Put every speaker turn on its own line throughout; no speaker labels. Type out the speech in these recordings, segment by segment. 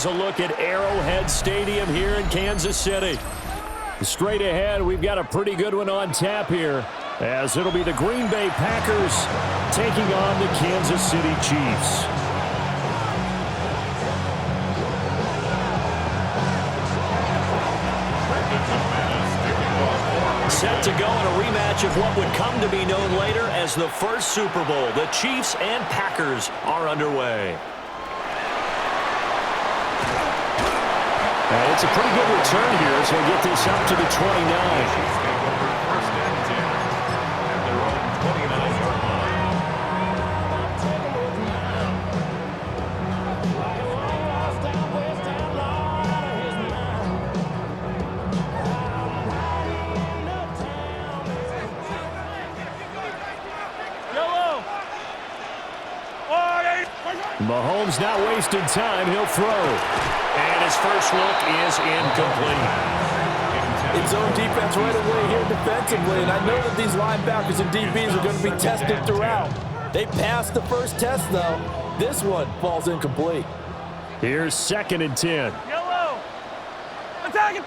A look at Arrowhead Stadium here in Kansas City. Straight ahead, we've got a pretty good one on tap here, as it'll be the Green Bay Packers taking on the Kansas City Chiefs. Set to go in a rematch of what would come to be known later as the first Super Bowl. The Chiefs and Packers are underway. And it's a pretty good return here as we get this up to the 29. Mahomes not wasting time. He'll throw. And his first look is incomplete.
It's zone defense right away here defensively, and I know that these linebackers and DBs are going to be tested throughout. They passed the first test, though. This one falls incomplete.
Here's 2nd and 10.
Yellow. Attacking.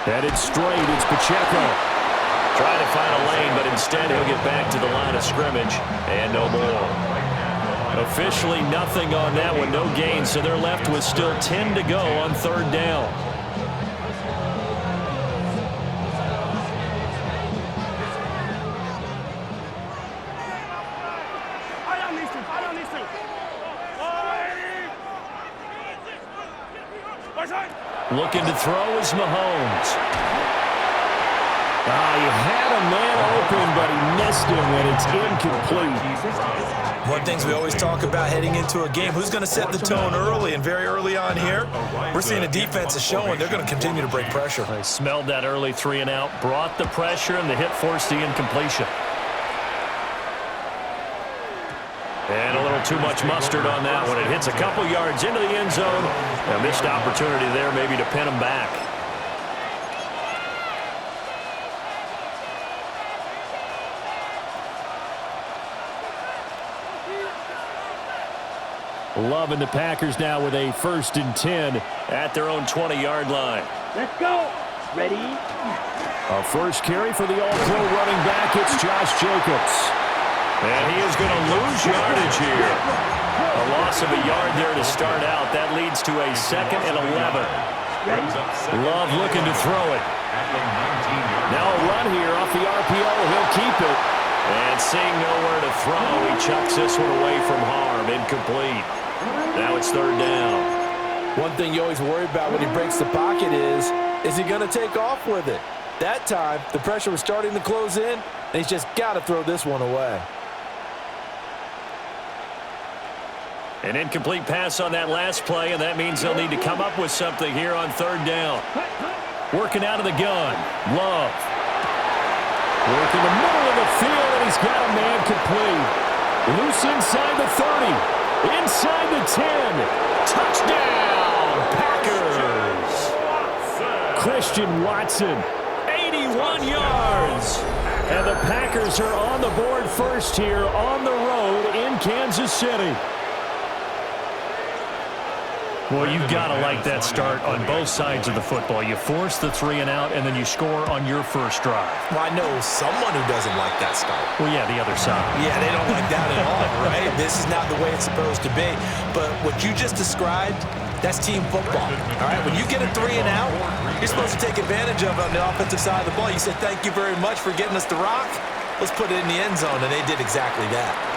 Headed straight. It's Pacheco. Trying to find a lane, but instead he'll get back to the line of scrimmage, and no more. Officially nothing on that one, no gain, so they're left with still 10 to go on 3rd down. Looking to throw is Mahomes. He had a man open, but he missed him, and it's incomplete.
One of the things we always talk about heading into a game, who's going to set the tone early, and very early on here, we're seeing a defense is showing they're going to continue to break pressure.
They smelled that early 3 and out, brought the pressure, and the hit forced the incompletion. And a little too much mustard on that one. It hits a couple yards into the end zone. A missed opportunity there maybe to pin him back. Loving the Packers now with a 1st and 10 at their own 20-yard line.
Let's go. Ready?
A first carry for the all-pro running back. It's Josh Jacobs. And he is going to lose yardage here. A loss of a yard there to start out. That leads to a 2nd and 11. Love looking to throw it. Now a run here off the RPO. He'll keep it. And seeing nowhere to throw, he chucks this one away from harm. Incomplete. Now it's 3rd down.
One thing you always worry about when he breaks the pocket is he going to take off with it? That time, the pressure was starting to close in, and he's just got to throw this one away.
An incomplete pass on that last play, and that means they'll need to come up with something here on 3rd down. Working out of the gun. Love. Working the middle of the field, and he's got a man complete. Loose inside the 30. Inside the 10. Touchdown, Packers. Christian Watson, 81 yards. And the Packers are on the board first here on the road in Kansas City. Well, you've got to like that start on both sides of the football. You force the 3 and out, and then you score on your first drive.
Well, I know someone who doesn't like that start.
Well, yeah, the other side.
Yeah, they don't like that at all, right? This is not the way it's supposed to be. But what you just described, that's team football, all right? When you get a 3 and out, you're supposed to take advantage of it on the offensive side of the ball. You said, thank you very much for getting us the rock. Let's put it in the end zone, and they did exactly that.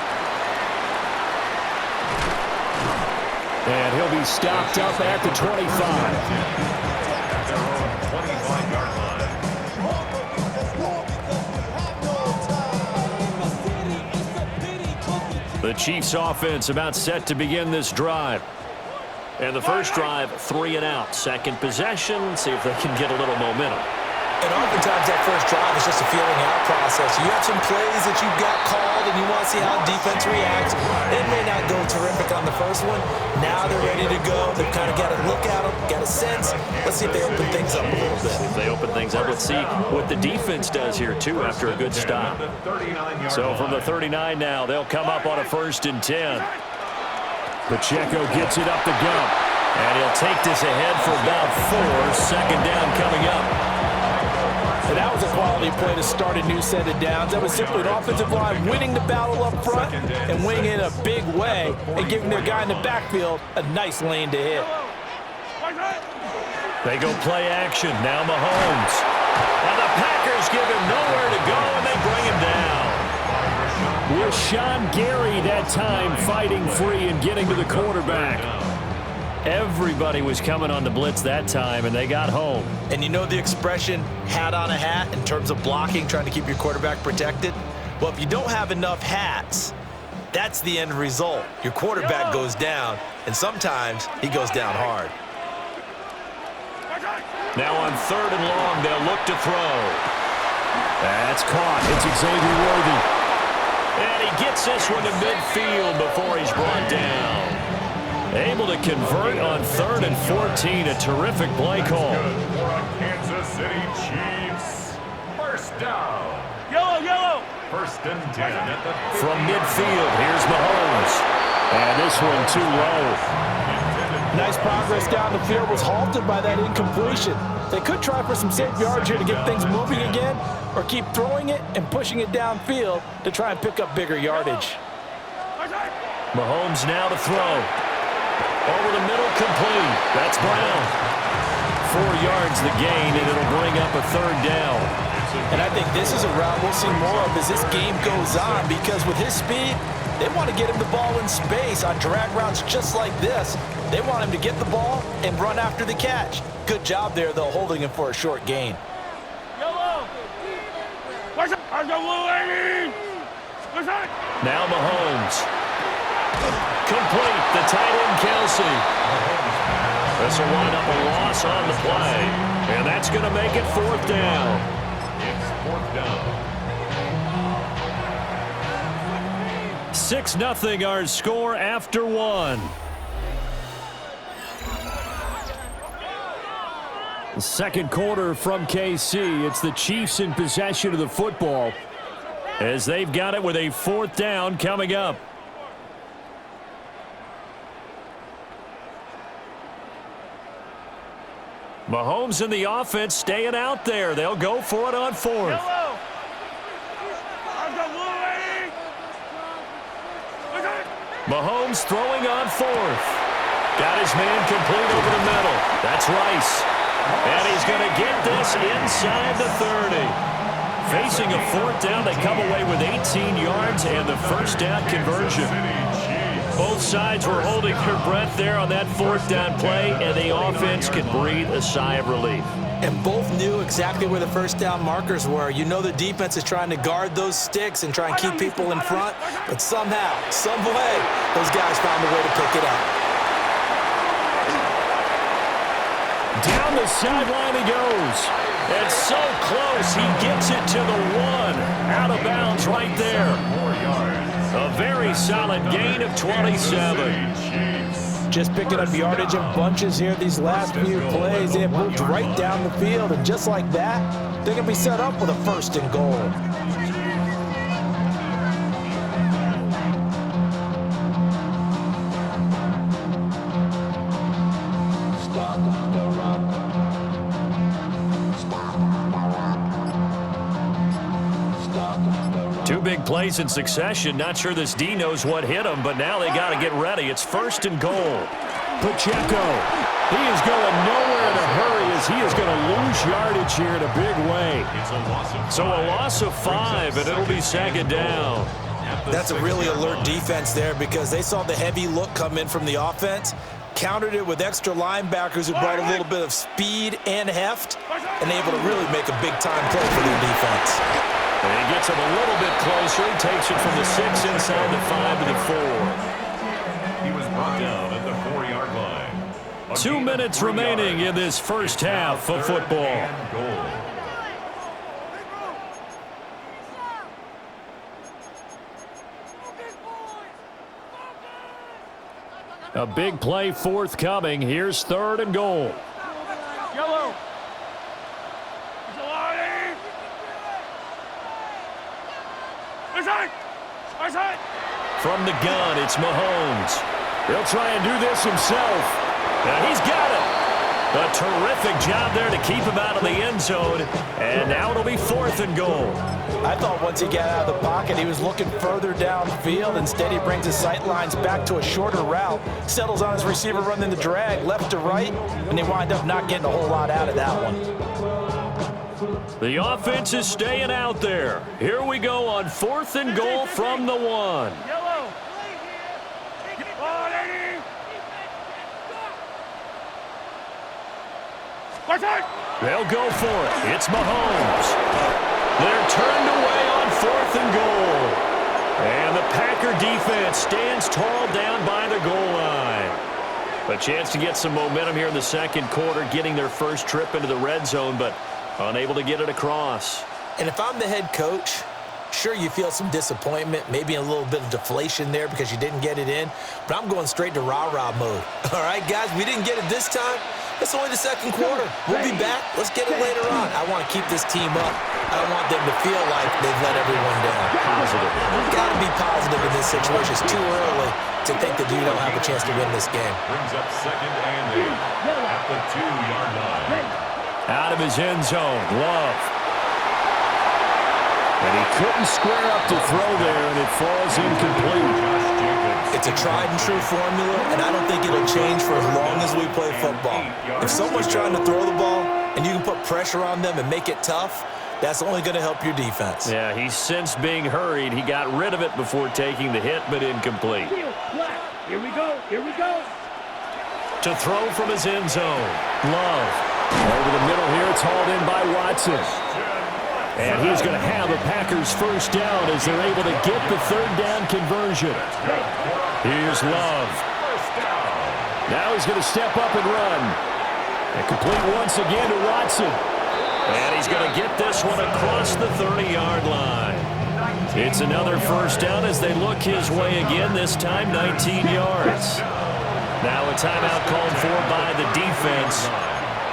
And he'll be stopped up at the 25. The Chiefs offense about set to begin this drive. And the first drive, 3 and out. Second possession, see if they can get a little momentum.
And oftentimes that first drive is just a feeling out process. You have some plays that you've got called and you want to see how defense reacts. It may not go terrific on the first one. Now they're ready to go. They've kind of got to look at them, got a sense. Let's see if they open things up a little bit.
If they open things up, let's see what the defense does here, too, after a good stop. So from the 39 now, they'll come up on a 1st and 10. Pacheco gets it up the gut. And he'll take this ahead for about 4. Second down coming up.
And that was a quality play to start a new set of downs. That was simply an offensive line winning the battle up front and winning it in a big way and giving their guy in the backfield a nice lane to hit.
They go play action. Now Mahomes. And the Packers give him nowhere to go, and they bring him down. With Sean Gary that time fighting free and getting to the quarterback. Everybody was coming on the blitz that time, and they got home.
And you know the expression, hat on a hat, in terms of blocking, trying to keep your quarterback protected? Well, if you don't have enough hats, that's the end result. Your quarterback goes down, and sometimes he goes down hard.
Now on 3rd and long, they'll look to throw. That's caught. It's Xavier Worthy. And he gets this one to midfield before he's brought down. Able to convert on 3rd and 14. A terrific play call.
Kansas City Chiefs. First down.
Yellow.
First and 10 at the
From midfield, here's Mahomes. And this one too low.
Nice progress down the field was halted by that incompletion. They could try for some safe yards here to get things moving again, or keep throwing it and pushing it downfield to try and pick up bigger yardage.
Mahomes now to throw. Over the middle, complete. That's Brown. 4 yards the gain, and it'll bring up a 3rd down.
And I think this is a route we'll see more of as this game goes on, because with his speed, they want to get him the ball in space on drag routes just like this. They want him to get the ball and run after the catch. Good job there, though, holding him for a short gain.
Yellow.
Now Mahomes. Complete. The tight end, Kelsey. This will wind up a loss on the play. And that's going to make it 4th down.
It's 4th down.
6-0 our score after 1. The second quarter from KC. It's the Chiefs in possession of the football as they've got it with a 4th down coming up. Mahomes and the offense staying out there. They'll go for it on 4th. Mahomes throwing on 4th. Got his man complete over the middle. That's Rice. And he's going to get this inside the 30. Facing a 4th down, they come away with 18 yards and the first down conversion. Both sides were holding their breath there on that 4th down play, and the offense can breathe a sigh of relief.
And both knew exactly where the first down markers were. You know the defense is trying to guard those sticks and try and keep people in front, but somehow, some way, those guys found a way to pick it up.
Down the sideline he goes. And so close, he gets it to the 1. Out of bounds right there. A very solid gain of 27.
Just picking up yardage in bunches here these last few plays. They have moved right down the field, and just like that, they're going to be set up with a 1st and goal.
Two big plays in succession. Not sure this D knows what hit him, but now they got to get ready. It's 1st and goal. Pacheco. He is going nowhere in a hurry as he is going to lose yardage here in a big way. So a loss of 5, and it'll be 2nd down.
That's a really alert defense there because they saw the heavy look come in from the offense, countered it with extra linebackers who brought a little bit of speed and heft, and able to really make a big-time play for their defense.
And he gets him a little bit closer. He takes it from the 6 inside the 5 to the 4.
He was brought down at the 4-yard line.
2 minutes remaining in this first half of football. A big play forthcoming. Here's 3rd and goal.
Yellow.
From the gun, it's Mahomes. He'll try and do this himself. Now he's got it. A terrific job there to keep him out of the end zone. And now it'll be 4th and goal.
I thought once he got out of the pocket, he was looking further downfield. Instead, he brings his sight lines back to a shorter route, settles on his receiver running the drag left to right, and they wind up not getting a whole lot out of that one.
The offense is staying out there. Here we go on 4th and goal from the 1.
Yellow. Ball, lady.
They'll go for it. It's Mahomes. They're turned away on 4th and goal. And the Packer defense stands tall down by the goal line. A chance to get some momentum here in the second quarter, getting their first trip into the red zone, but unable to get it across.
And if I'm the head coach, sure, you feel some disappointment, maybe a little bit of deflation there because you didn't get it in, but I'm going straight to rah-rah mode. All right, guys, we didn't get it this time. It's only the second quarter. We'll be back. Let's get it later on. I want to keep this team up. I don't want them to feel like they've let everyone down. Positive. Got to be positive in this situation. It's too early to think that you don't have a chance to win this game.
Brings up 2nd and 8 at the 2-yard line.
Out of his end zone, Love. And he couldn't square up to throw there, and it falls incomplete.
It's a tried-and-true formula, and I don't think it'll change for as long as we play football. If someone's trying to throw the ball and you can put pressure on them and make it tough, that's only going to help your defense.
Yeah, he's since being hurried. He got rid of it before taking the hit, but incomplete.
Here we go. Here we go.
To throw from his end zone, Love. Over the middle here, it's hauled in by Watson. And he's going to have a Packers first down as they're able to get the 3rd down conversion. Here's Love. Now he's going to step up and run. And complete once again to Watson. And he's going to get this one across the 30-yard line. It's another first down as they look his way again, this time 19 yards. Now a timeout called for by the defense,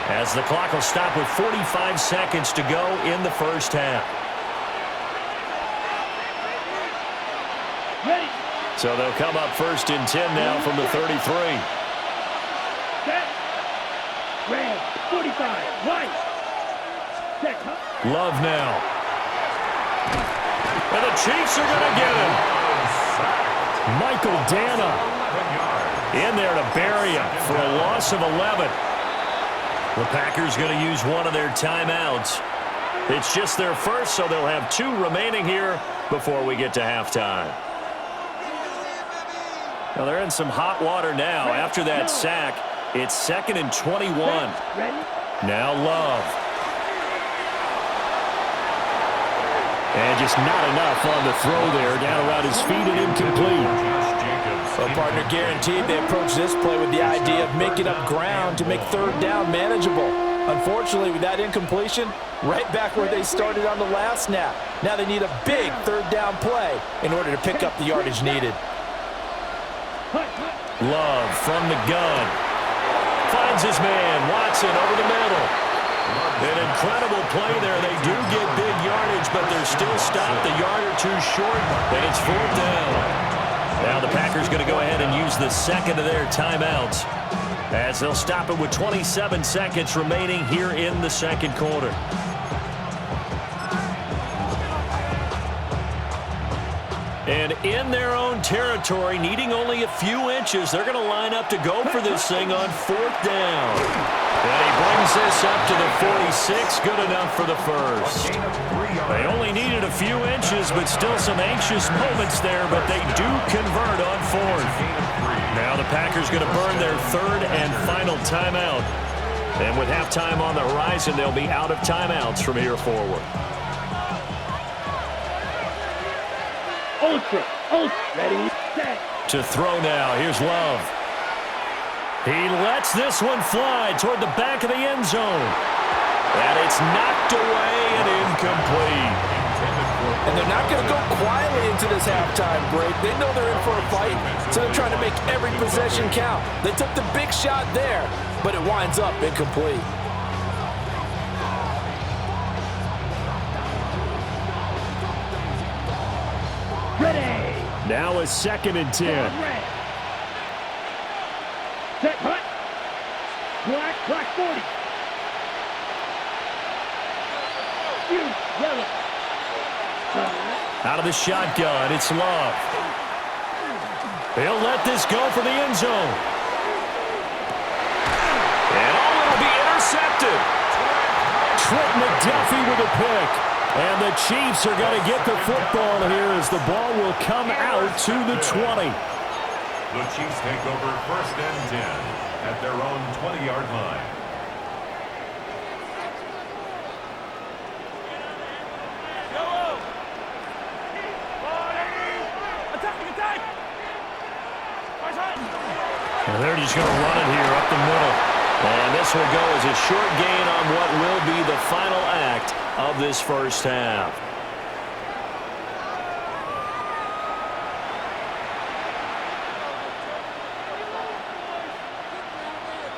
as the clock will stop with 45 seconds to go in the first half.
Ready.
So they'll come up 1st and 10 now from the 33.
Set. Red. 45. Right. Set.
Love now. And the Chiefs are going to get him. Michael Dana in there to bury him for a loss of 11. The Packers going to use one of their timeouts. It's just their first, so they'll have 2 remaining here before we get to halftime. Well, they're in some hot water now. After that sack, it's 2nd and 21. Now Love. And just not enough on the throw there. Down around his feet and incomplete.
Well, partner, guaranteed they approach this play with the idea of making up ground to make 3rd down manageable. Unfortunately, with that incompletion, right back where they started on the last snap. Now they need a big 3rd down play in order to pick up the yardage needed.
Love from the gun. Finds his man, Watson, over the middle. An incredible play there. They do get big yardage, but they're still stopped a yard or 2 short, and it's 4th down. Now the Packers going to go ahead and use the 2nd of their timeouts, as they'll stop it with 27 seconds remaining here in the second quarter. And in their own territory, needing only a few inches, they're going to line up to go for this thing on 4th down. And he brings this up to the 46, good enough for the first. They only needed a few inches, but still some anxious moments there, but they do convert on 4th. Now the Packers going to burn their 3rd and final timeout. And with halftime on the horizon, they'll be out of timeouts from here forward.
Ultra. Ready. Set.
To throw now. Here's Love. He lets this one fly toward the back of the end zone. And it's knocked away and incomplete.
And they're not going to go quietly into this halftime break. They know they're in for a fight, so they're trying to make every possession count. They took the big shot there, but it winds up incomplete.
Ready.
Now a 2nd and 10.
Set, hut. Black 40. You, yellow.
Out of the shotgun, it's Love. He'll let this go for the end zone. And it'll be intercepted. Trent McDuffie with a pick. And the Chiefs are going to get the football here as the ball will come out to the 20.
The Chiefs take over 1st and 10 at their own 20-yard line.
And they're just going to run it here up the middle. And this will go as a short gain on what will be the final act of this first half.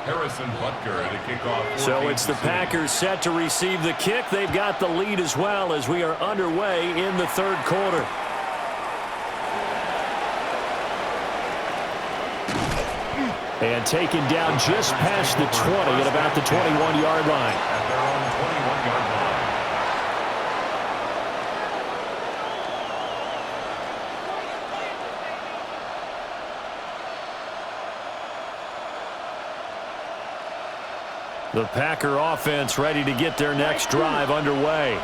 Harrison Butker to kick off.
So it's the Packers set to receive the kick. They've got the lead as well as we are underway in the third quarter. And taken down just past the 20 at about the 21-yard line.
At their own 21-yard line.
The Packer offense ready to get their next drive underway.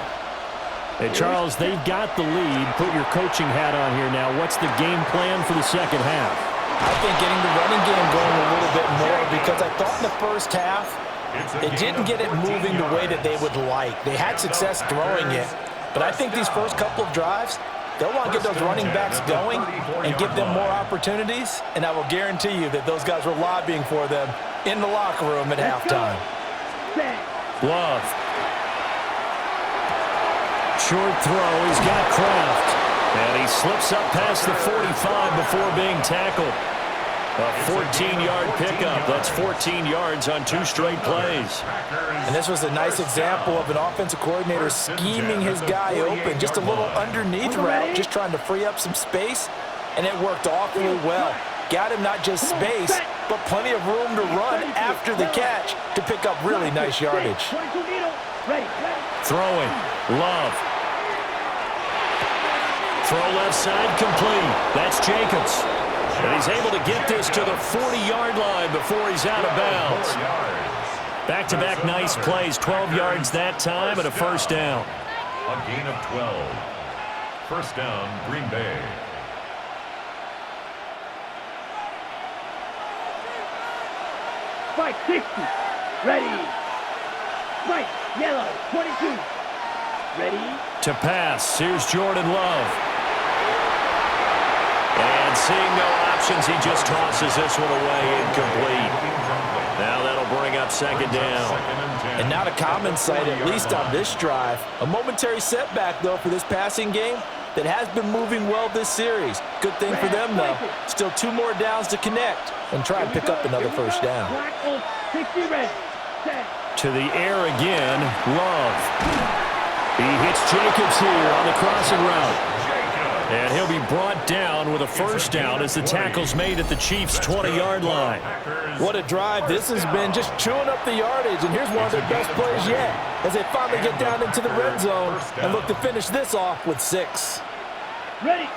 And Charles, they've got the lead. Put your coaching hat on here now. What's the game plan for the second half?
I think getting the running game going a little bit more because I thought in the first half it didn't get it moving the way that they would like. They had success throwing it, but I think these first couple of drives, they'll want to get those running backs going and give them more opportunities, and I will guarantee you that those guys were lobbying for them in the locker room at halftime.
Love. Short throw. He's got Kraft. And he slips up past the 45 before being tackled. A 14-yard pickup. That's 14 yards on 2 straight plays.
And this was a nice example of an offensive coordinator scheming his guy open. Just a little underneath route, just trying to free up some space, and it worked awfully well. Got him not just space, but plenty of room to run after the catch to pick up really nice yardage.
Throwing. Love. Throw left side complete. That's Jacobs. And he's able to get this to the 40-yard line before he's out of bounds. Back-to-back nice plays. 12 yards that time and a first down.
A gain of 12. First down, Green Bay.
Spike 60. Ready. Spike yellow 22. Ready.
To pass. Here's Jordan Love. And seeing no options, he just tosses this one away incomplete. Now that'll bring up second down.
And not a common sight, at least on this drive. A momentary setback, though, for this passing game that has been moving well this series. Good thing for them, though. Still 2 more downs to connect and try and pick up another first down.
To the air again, Love. He hits Jacobs here on the crossing route. And he'll be brought down with a first down as the tackle's made at the Chiefs' 20-yard line.
What a drive this has been, just chewing up the yardage. And here's one of their best plays yet as they finally get down into the red zone and look to finish this off with 6.
Ready.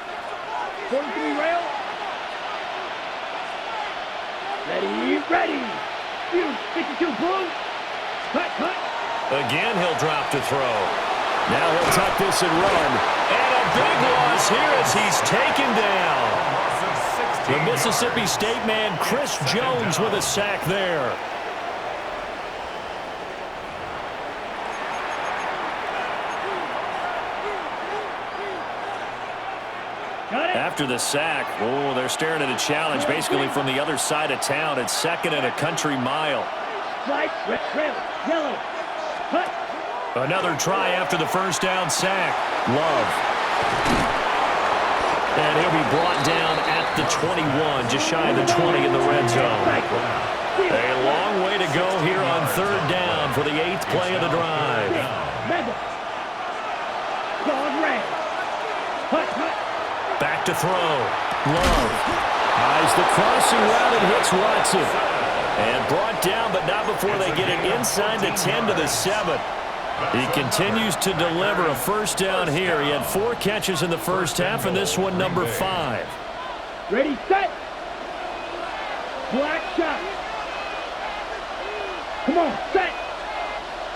43 rail. Ready. 52 blue. Cut.
Again, he'll drop to throw. Now he'll tuck this and run. And a big loss here as he's taken down. The Mississippi State man, Chris Jones, with a sack there. After the sack, they're staring at a challenge basically from the other side of town. It's 2nd and a country mile.
Red, yellow. Cut.
Another try after the first down sack. Love. And he'll be brought down at the 21, just shy of the 20 in the red zone. A long way to go here on 3rd down for the 8th play of the drive. Back to throw. Love. Eyes the crossing route and hits Watson. And brought down, but not before they get it inside the 10 to the 7. He continues to deliver a first down here. He had 4 catches in the first half, and this one number 5.
Ready, set. Black shot. Come on, set.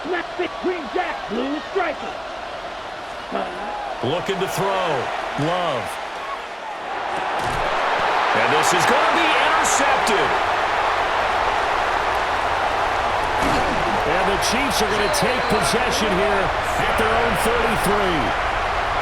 Snap it, green jack, blue striker.
Looking to throw. Love. And this is going to be intercepted. And the Chiefs are going to take possession here at their own 33.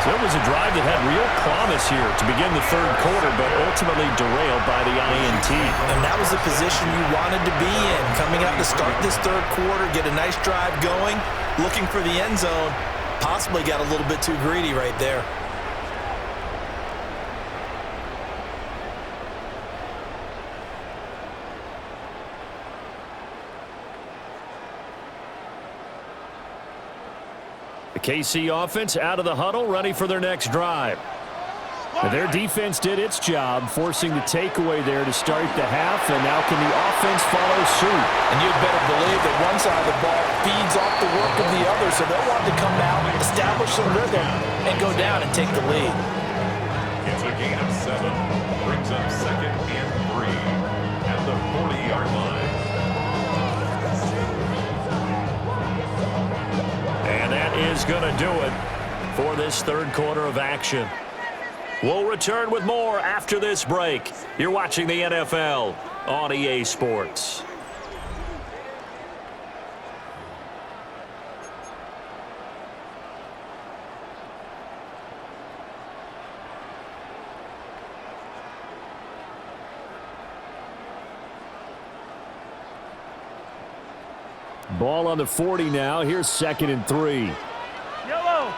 So it was a drive that had real promise here to begin the third quarter, but ultimately derailed by the INT.
And that was the position you wanted to be in. Coming out to start this third quarter, get a nice drive going, looking for the end zone. Possibly got a little bit too greedy right there.
KC offense out of the huddle, ready for their next drive. And their defense did its job, forcing the takeaway there to start the half, and now can the offense follow suit?
And you'd better believe that one side of the ball feeds off the work of the other, so they'll want to come out, establish a rhythm, and go down and take the lead.
It's a gain of 7. Brings up 2nd and 3 at the 40-yard line.
And that is going to do it for this third quarter of action. We'll return with more after this break. You're watching the NFL on EA Sports. Ball on the 40 now. Here's 2nd and 3.
Yellow.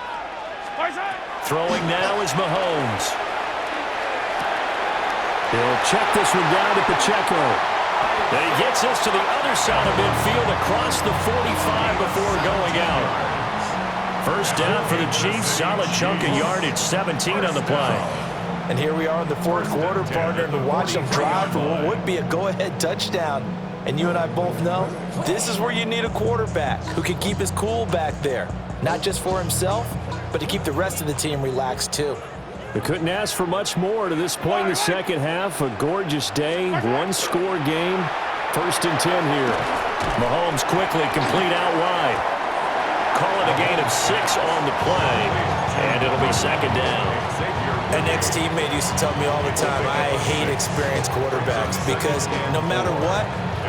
Throwing now is Mahomes. He'll check this one down to Pacheco. And he gets this to the other side of midfield across the 45 before going out. First down for the Chiefs. Solid chunk of yardage, 17 on the play.
And here we are in the fourth quarter, partner, to watch them drive for what would be a go-ahead touchdown. And you and I both know this is where you need a quarterback who can keep his cool back there. Not just for himself, but to keep the rest of the team relaxed too.
They couldn't ask for much more to this point in the second half. A gorgeous day, one-score game. 1st and 10 here. Mahomes quickly complete out wide. Call it a gain of 6 on the play, and it'll be 2nd down.
An ex-teammate used to tell me all the time, I hate experienced quarterbacks because no matter what,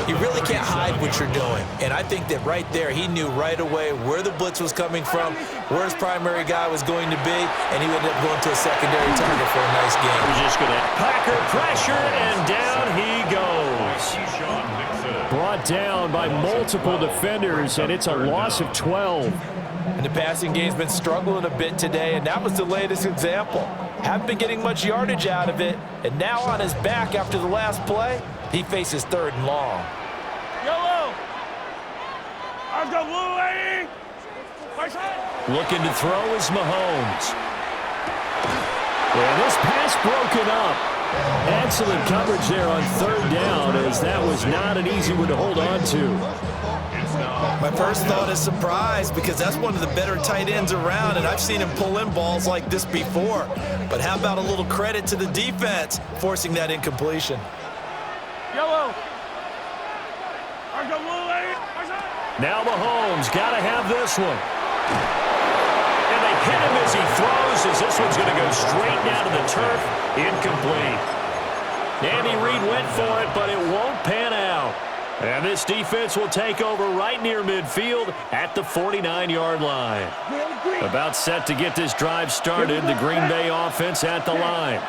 you really can't hide what you're doing. And I think that right there, he knew right away where the blitz was coming from, where his primary guy was going to be, and he ended up going to a secondary target for a nice game.
He's just going to Packer pressure, and down he goes. Brought down by multiple defenders, and it's a loss of 12.
And the passing game's been struggling a bit today, and that was the latest example. Haven't been getting much yardage out of it, and now on his back after the last play, he faces 3rd and long.
Yellow. I've got blue, lady.
Looking to throw is Mahomes. And this pass broken up. Excellent coverage there on 3rd down, as that was not an easy one to hold on to.
My first thought is surprise because that's one of the better tight ends around, and I've seen him pull in balls like this before. But how about a little credit to the defense forcing that incompletion?
Yellow.
Now Mahomes got to have this one. And they hit him as he throws, as this one's going to go straight down to the turf. Incomplete. Andy Reid went for it, but it won't pan out. And this defense will take over right near midfield at the 49-yard line. About set to get this drive started, the Green Bay offense at the line.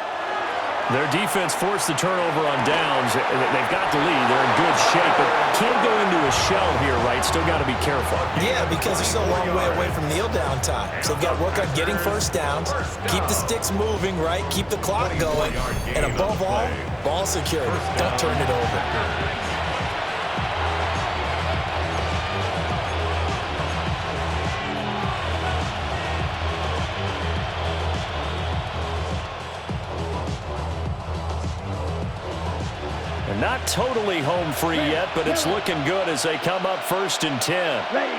Their defense forced the turnover on downs. They've got the lead. They're in good shape, but can't go into a shell here, right? Still got to be careful.
Yeah, because they're still a long way away from kneel down time. So they've got to work on getting first downs, keep the sticks moving, right? Keep the clock going. And above all, ball security. Don't turn it over.
And not Not totally home free yet, but it's looking good as they come up 1st and 10.
Ready.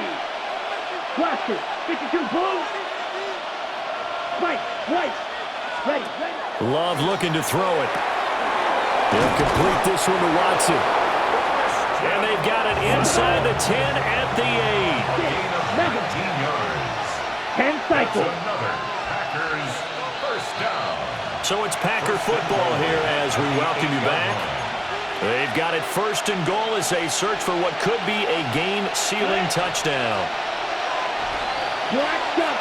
Blaster. 52 blue. White. Ready.
Love looking to throw it. They'll complete this one to Watson. And they've got it inside the 10 at the 8.
19 yards.
10 cycles.
Another Packers first down.
So it's Packer football here as we welcome you back. They've got it 1st and goal as they search for what could be a game-sealing touchdown.
Black duck.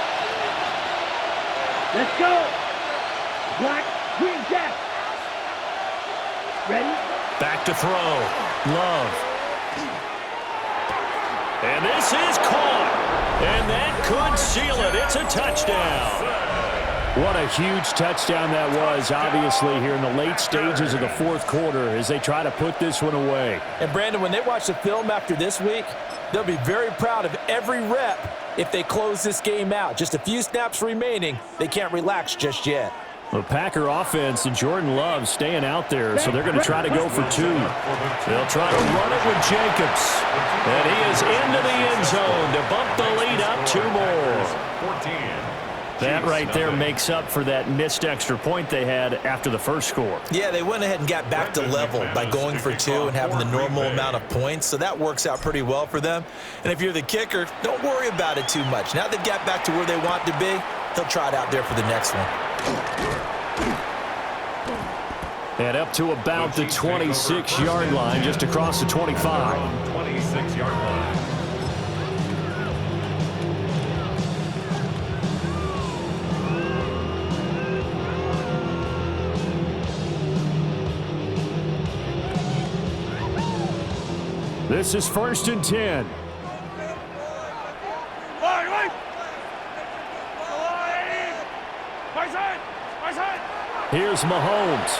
Let's go. Black green jack. Ready?
Back to throw. Love. And this is caught. And that could seal it. It's a touchdown. What a huge touchdown that was, obviously, here in the late stages of the 4th quarter as they try to put this one away.
And, Brandon, when they watch the film after this week, they'll be very proud of every rep if they close this game out. Just a few snaps remaining. They can't relax just yet.
The Packer offense and Jordan Love staying out there, so they're going to try to go for 2. They'll try to run it with Jacobs. And he is into the end zone to bump the lead up 2 more.
14.
That right there makes up for that missed extra point they had after the first score.
Yeah, they went ahead and got back to level by going for 2 and having the normal amount of points, so that works out pretty well for them. And if you're the kicker, don't worry about it too much. Now they've got back to where they want to be, they'll try it out there for the next one.
And up to about the 26-yard line, just across the 25.
26-yard line.
This is 1st and 10. Here's Mahomes.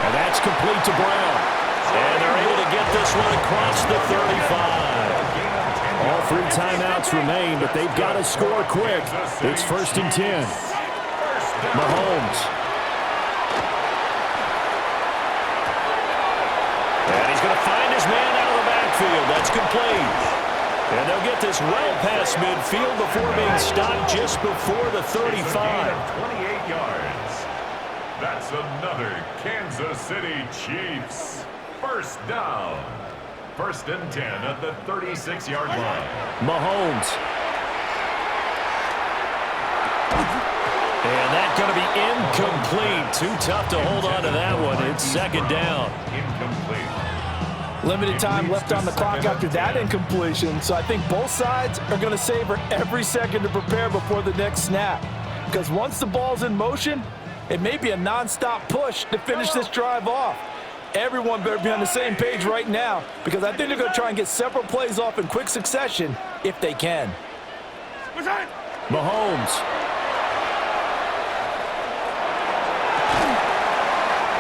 And that's complete to Brown. And they're able to get this one across the 35. All 3 timeouts remain, but they've got to score quick. It's 1st and 10. Mahomes. And he's going to find his man out of the backfield. That's complete. And they'll get this well past midfield before being stopped just before the 35.
28 yards. That's another Kansas City Chiefs first down. 1st and 10 at the 36-yard line.
Mahomes. And that's going to be incomplete. Too tough to hold on to that one. It's 2nd down.
Incomplete.
Limited time left on the clock after that incompletion, so I think both sides are going to savor every second to prepare before the next snap. Because once the ball's in motion, it may be a non-stop push to finish this drive off. Everyone better be on the same page right now, because I think they're going to try and get several plays off in quick succession if they can.
Mahomes.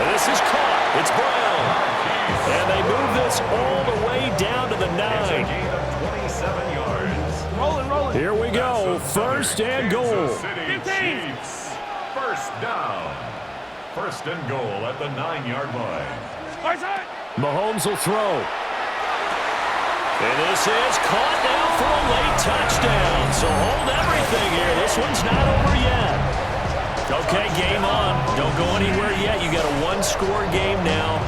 And this is caught. It's Brown. And they move this all the way down to the 9.
27 yards.
Rolling.
Here we go. 1st and goal.
Kansas City Chiefs first down. 1st and goal at the 9-yard line.
Mahomes will throw. And this is caught now for a late touchdown. So hold everything here. This one's not over yet. Okay, game on. Don't go anywhere yet. You got a 1-score game now.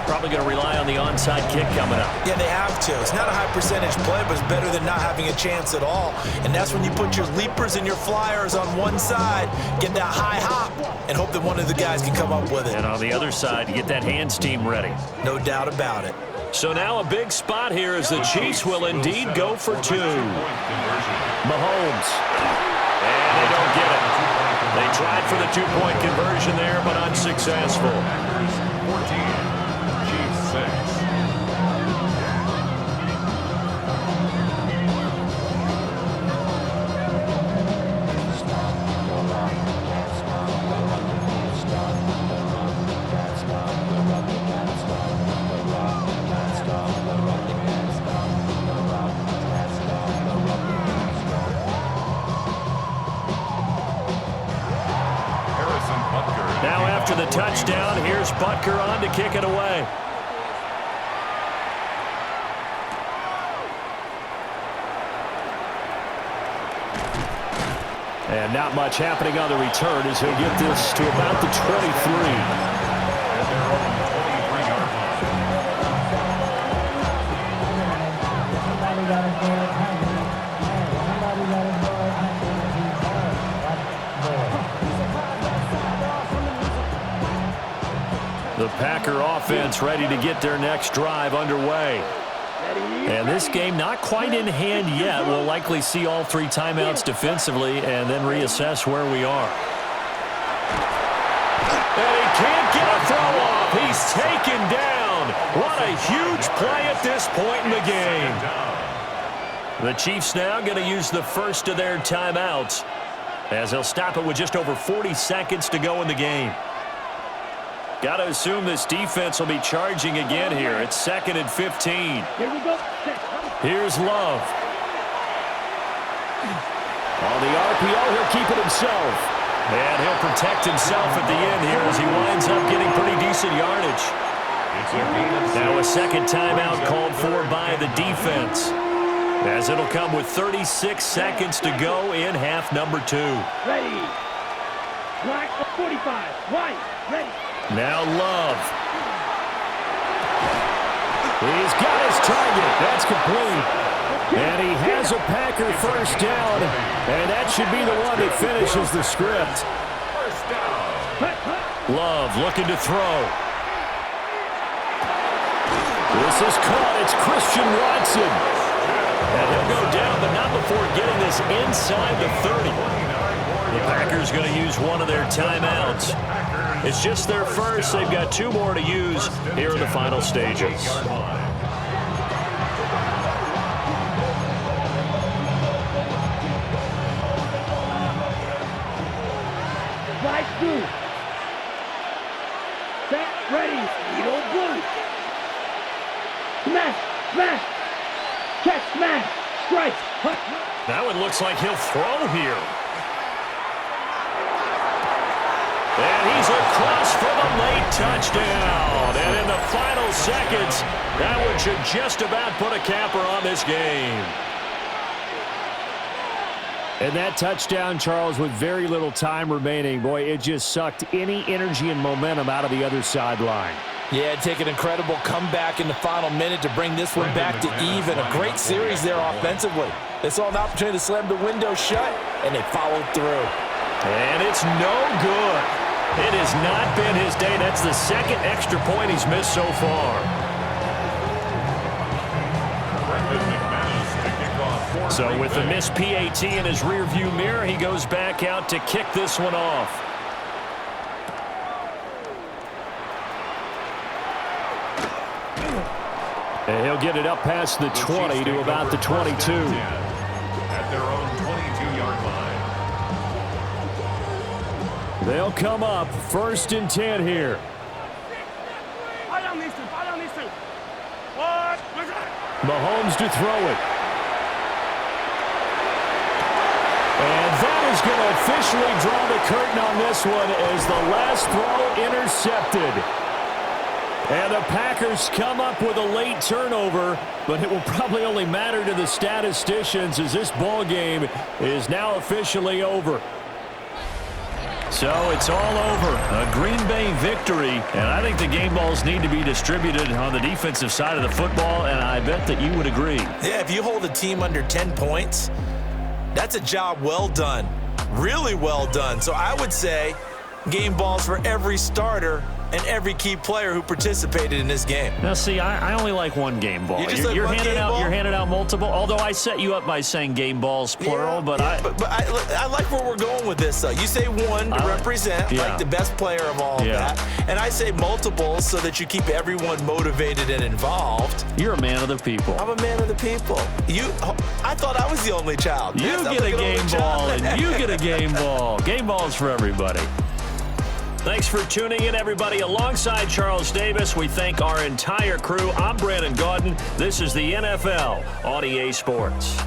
Probably going to rely on the onside kick coming up.
Yeah, they have to. It's not a high percentage play, but it's better than not having a chance at all. And that's when you put your leapers and your flyers on one side, get that high hop, and hope that one of the guys can come up with it.
And on the other side, you get that hands team ready.
No doubt about it.
So now a big spot here as the Chiefs will indeed go for 2. Mahomes. And they don't get it. They tried for the 2-point conversion there, but unsuccessful.
14. Chiefs 6.
touchdown. Here's Butker on to kick it away. And not much happening on the return as he'll get this to about the 23. The Packer offense ready to get their next drive underway. And this game not quite in hand yet. We'll likely see all 3 timeouts defensively and then reassess where we are. And he can't get a throw off. He's taken down. What a huge play at this point in the game. The Chiefs now going to use the first of their timeouts as they'll stop it with just over 40 seconds to go in the game. Got to assume this defense will be charging again here. It's 2nd and 15.
Here we go.
Here's Love. On the RPO, he'll keep it himself. And he'll protect himself at the end here as he winds up getting pretty decent yardage. Now a second timeout called for by the defense, as it'll come with 36 seconds to go in half number 2.
Ready. Black 45. White. Ready.
Now Love. He's got his target. That's complete. And he has a Packer first down. And that should be the one that finishes the script. Love looking to throw. This is caught. It's Christian Watson. And he'll go down, but not before getting this inside the 30. The Packers going to use one of their timeouts. It's just their first. They've got 2 more to use here in the final stages.
Slide through. Set. Ready. Eagle blue. Smash. Smash. Catch. Smash. Strike.
That one looks like he'll throw here. And he's across for the late touchdown. And in the final seconds, that one should just about put a capper on this game.
And that touchdown, Charles, with very little time remaining, boy, it just sucked any energy and momentum out of the other sideline.
Yeah, take an incredible comeback in the final minute to bring this one back to even. A great series there offensively. They saw an opportunity to slam the window shut, and they followed through.
And it's no good. It has not been his day. That's the second extra point he's missed so far. So with the missed PAT in his rearview mirror, he goes back out to kick this one off.
And he'll get it up past the 20 to about the 22.
At their own 22-yard line.
They'll come up 1st and 10 here. Mahomes to throw it. And that is going to officially draw the curtain on this one as the last throw intercepted. And the Packers come up with a late turnover, but it will probably only matter to the statisticians as this ball game is now officially over.
So it's all over. A Green Bay victory, and I think the game balls need to be distributed on the defensive side of the football, and I bet that you would agree.
Yeah, if you hold a team under 10 points, that's a job well done. Really well done. So I would say game balls for every starter and every key player who participated in this game.
Now, see, I only like one game ball. You're handing out multiple. Although I set you up by saying game balls plural, but
I like where we're going with this. Though you say one to represent like the best player of all of that, and I say multiples so that you keep everyone motivated and involved.
You're a man of the people.
I'm a man of the people. I thought I was the only child.
You get a game ball, and you get a game ball. Game balls for everybody. Thanks for tuning in, everybody. Alongside Charles Davis, we thank our entire crew. I'm Brandon Gaudin. This is the NFL on EA Sports.